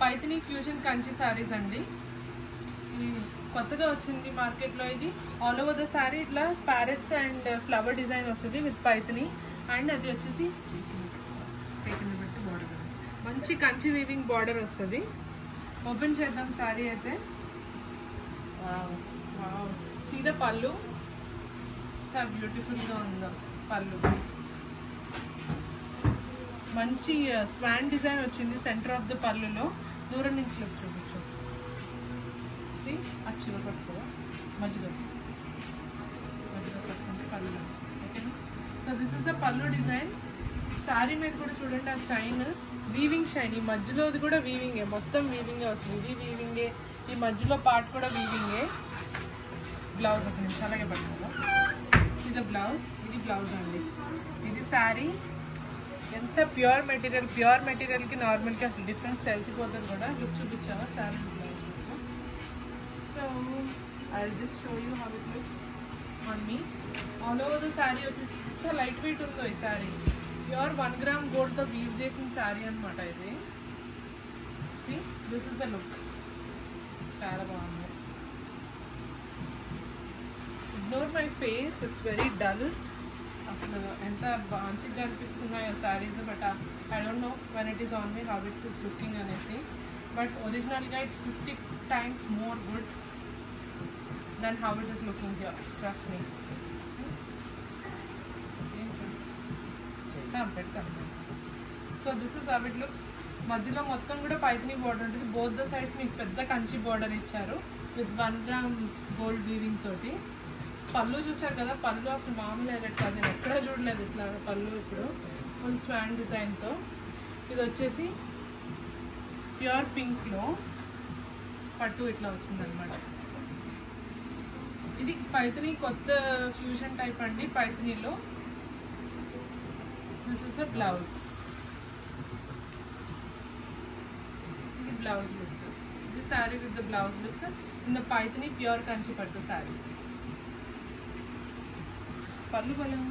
Paithani fusion Kanchi saris అండి. ఇది కొత్తగా వచ్చింది మార్కెట్లో. ఇది ఆల్ ఓవర్ ద సారీ ఇట్లా ప్యారెట్స్ అండ్ ఫ్లవర్ డిజైన్ వస్తుంది విత్ పైథిని. అండ్ అది వచ్చేసి చేతిని బట్టి బార్డర్, మంచి కంచి వీవింగ్ బార్డర్ వస్తుంది. ఓపెన్ చేద్దాం సారీ అయితే. సీదా పళ్ళు, ఎంత బ్యూటిఫుల్గా ఉందో పళ్ళు. మంచి స్వాన్ డిజైన్ వచ్చింది సెంటర్ ఆఫ్ ద పళ్ళులో. దూరం నుంచి లుక్ చూపించు. అచ్చి పట్టుకోవా మజ్జిగ పట్టుకుంటే పళ్ళు. ఓకేనా? సో దిస్ ఇస్ ద పళ్ళు డిజైన్. శారీ మీద కూడా చూడండి ఆ షైన్, వీవింగ్ షైన్. ఈ మధ్యలోది కూడా వీవింగే, మొత్తం వీవింగే వస్తుంది. ఇది వీవింగే, ఈ మధ్యలో పార్ట్ కూడా వీవింగే. బ్లౌజ్ ఒక నిమిషం అలాగే పట్టుకోవా. ఇది బ్లౌజ్, ఇది బ్లౌజ్ అండి. ఇది శారీ. ఎంత ప్యూర్ మెటీరియల్, ప్యూర్ మెటీరియల్కి నార్మల్కి అసలు డిఫరెన్స్ తెలిసిపోతుంది కూడా. లుక్ చూపించావా sari? So I just show you how it looks on me. All over the sari వచ్చేసి ఎంత లైట్ వెయిట్ ఉందో ఈ శారీ. ప్యూర్ 1 గ్రామ్ గోల్డ్తో వీవ్ చేసిన శారీ అనమాట ఇది. See this is the look, చాలా బాగుంది. Ignore my face, it's very dull. అసలు ఎంత మంచిగా కనిపిస్తున్నాయో saris. But I don't know when it is on me how it is looking అనేసి. బట్ ఒరిజినల్గా it 50 times more good than how it is looking here. Trust me. So this is how it looks. మధ్యలో మొత్తం కూడా Paithani border ఉంటుంది. Both the sides మీకు పెద్ద Kanchi border ఇచ్చారు with 1 gram gold weaving తోటి. పళ్ళు చూసారు కదా, పళ్ళు అసలు మామూలు ఎలక్ట్ కాదు, నేను ఎక్కడా చూడలేదు ఇట్లా పళ్ళు. ఇప్పుడు ఫుల్ స్వాన్ డిజైన్తో. ఇది వచ్చేసి ప్యూర్ పింక్లో పట్టు ఇట్లా వచ్చిందనమాట. ఇది పైథిని కొత్త ఫ్యూజన్ టైప్ అండి పైథినిలో. This is the blouse. ఇది బ్లౌజ్ లుక్. ఇది sari with the blouse look in the Paithani pure Kanchi పట్టు శారీస్. పళ్ళు బలం